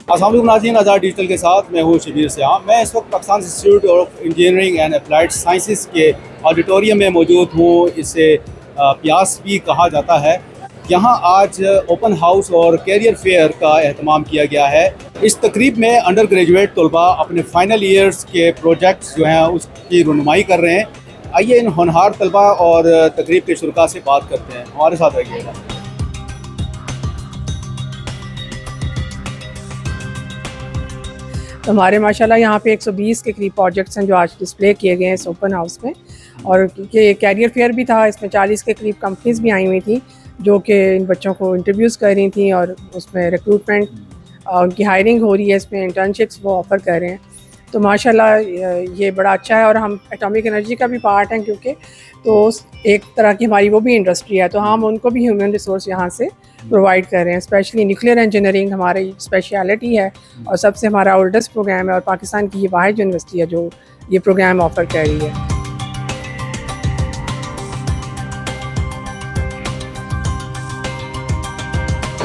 अस्सलाम वालेकुम नाज़रीन, आज़ाद डिजिटल के साथ मैं हूँ शबीर सियाम। मैं इस वक्त Pakistan institute of engineering and applied sciences के ऑडिटोरियम में मौजूद हूँ। इसे प्यास भी कहा जाता है। यहाँ आज ओपन हाउस और कैरियर फेयर का एहतमाम किया गया है। इस तकरीब में अंडर ग्रेजुएट तलबा अपने फ़ाइनल ईयर्स के प्रोजेक्ट्स जो हैं उसकी रुनुमाई कर रहे हैं। आइए इन होनहार तलबा और तकरीब के शुरका से बात करते हैं। हमारे साथ रहिएगा। तो हमारे माशाल्लाह यहाँ पे 120 के करीब प्रोजेक्ट्स हैं जो आज डिस्प्ले किए गए हैं इस ओपन हाउस में। और ये कैरियर फेयर भी था, इसमें 40 के करीब कंपनीज भी आई हुई थी जो कि इन बच्चों को इंटरव्यूज़ कर रही थी और उसमें रिक्रूटमेंट उनकी हायरिंग हो रही है, इसमें इंटर्नशिप्स वो ऑफ़र कर रहे हैं। तो माशाल्लाह ये बड़ा अच्छा है। और हम एटॉमिक एनर्जी का भी पार्ट हैं क्योंकि तो एक तरह की हमारी वो भी इंडस्ट्री है, तो हम उनको भी ह्यूमन रिसोर्स यहाँ से प्रोवाइड कर रहे हैं। स्पेशली न्यूक्लियर इंजीनियरिंग हमारी स्पेशलिटी है और सबसे हमारा ओल्डेस्ट प्रोग्राम है और पाकिस्तान की ये वाहिद यूनिवर्सिटी है जो ये प्रोग्राम ऑफ़र कर रही है।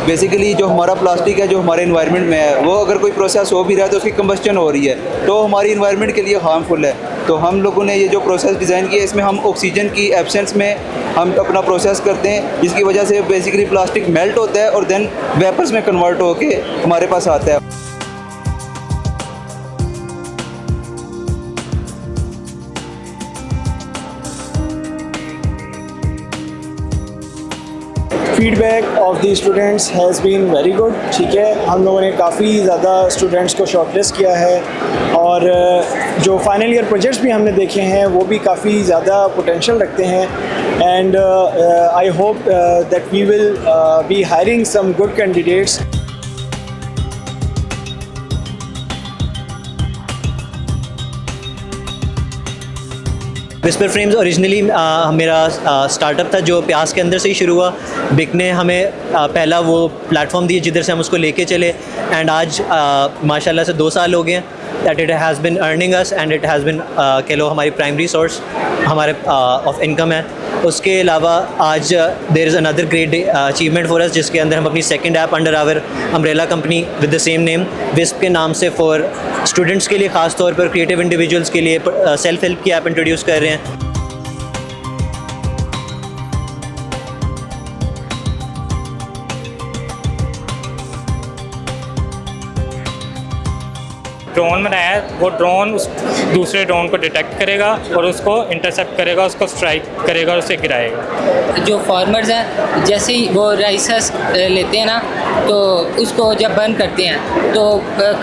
बेसिकली जो हमारा प्लास्टिक है जो हमारे इन्वायरमेंट में है, वो अगर कोई प्रोसेस हो भी रहा है तो उसकी कंबस्टन हो रही है तो हमारी इन्वायरमेंट के लिए हार्मफुल है। तो हम लोगों ने ये जो प्रोसेस डिज़ाइन किया है इसमें हम ऑक्सीजन की एब्सेंस में हम अपना प्रोसेस करते हैं, जिसकी वजह से बेसिकली प्लास्टिक मेल्ट होता है और देन वेपर्स में कन्वर्ट होके हमारे पास आता है। Feedback of the students has been very good. ठीक है, हम लोगों ने काफ़ी ज़्यादा स्टूडेंट्स को शॉर्टलिस्ट किया है और जो फाइनल ईयर प्रोजेक्ट्स भी हमने देखे हैं वो भी काफ़ी ज़्यादा पोटेंशियल रखते हैं। And I hope that we will be hiring some good candidates. Whisper Frames originally मेरा स्टार्टअप था जो प्यास के अंदर से ही शुरू हुआ। बिक ने हमें पहला वो प्लेटफॉर्म दिया जिधर से हम उसको लेके चले एंड आज माशाल्लाह से 2 साल हो गए that it has been earning us and it has been कह लो हमारी प्राइमरी सोर्स हमारे ऑफ इनकम है। उसके अलावा आज there is another great achievement for us जिसके अंदर हम अपनी second app under our umbrella company with the same name Whisp के नाम से फॉर स्टूडेंट्स के लिए ख़ास तौर पर क्रिएटिव इंडिविजुअल्स के लिए सेल्फ हेल्प की ऐप इंट्रोड्यूस कर रहे हैं। ड्रोन बनाया है, वो ड्रोन उस दूसरे ड्रोन को डिटेक्ट करेगा और उसको इंटरसेप्ट करेगा, उसको स्ट्राइक करेगा और उसे गिराएगा। जो फार्मर्स हैं जैसे ही वो राइसेस लेते हैं ना तो उसको जब बर्न करते हैं तो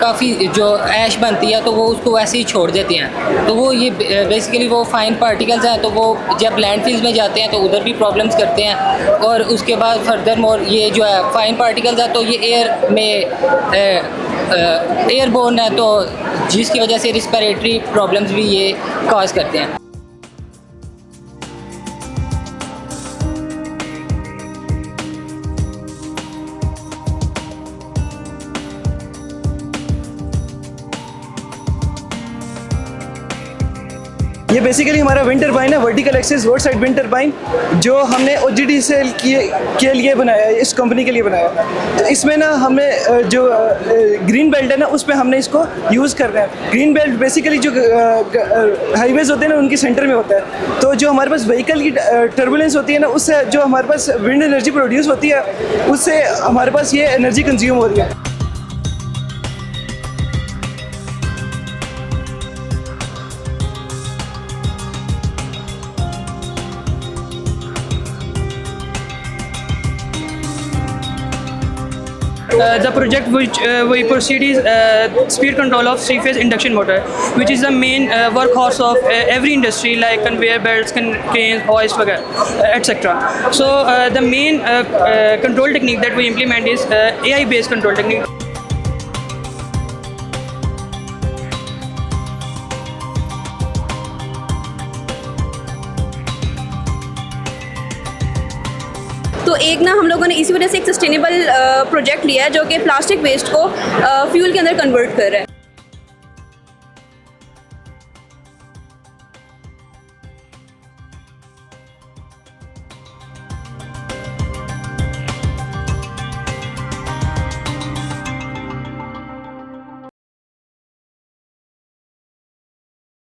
काफ़ी जो ऐश बनती है तो वो उसको वैसे ही छोड़ देते हैं। तो वो ये बेसिकली वो फाइन पार्टिकल्स हैं तो वो जब लैंडफिल्स में जाते हैं तो उधर भी प्रॉब्लम्स करते हैं। और उसके बाद फर्दर मोर ये जो है फाइन पार्टिकल्स है तो ये एयर में एयरबोर्न है तो जिसकी वजह से रिस्पिरेटरी प्रॉब्लम्स भी ये कॉज करते हैं। ये बेसिकली हमारा विंड टरबाइन है, vertical axis road side wind turbine, जो हमने OGD सेल के लिए बनाया है, इस कंपनी के लिए बनाया है। तो इसमें ना हमें जो ग्रीन बेल्ट है ना उस पर हमने इसको यूज़ कर रहे हैं। ग्रीन बेल्ट बेसिकली जो हाईवेज होते हैं ना उनके सेंटर में होता है। तो जो हमारे पास व्हीकल की टर्बुलेंस होती है ना उससे जो हमारे पास विंड एनर्जी प्रोड्यूस होती है उससे हमारे पास ये एनर्जी कंज्यूम हो रही है। The project which we proceed is speed control of three-phase induction motor, which is the main workhorse of every industry like conveyor belts, cranes, hoist, etc. So the main control technique that we implement is AI-based control technique. तो एक ना हम लोगों ने इसी वजह से एक सस्टेनेबल प्रोजेक्ट लिया है जो कि प्लास्टिक वेस्ट को फ्यूल के अंदर कन्वर्ट कर रहा है।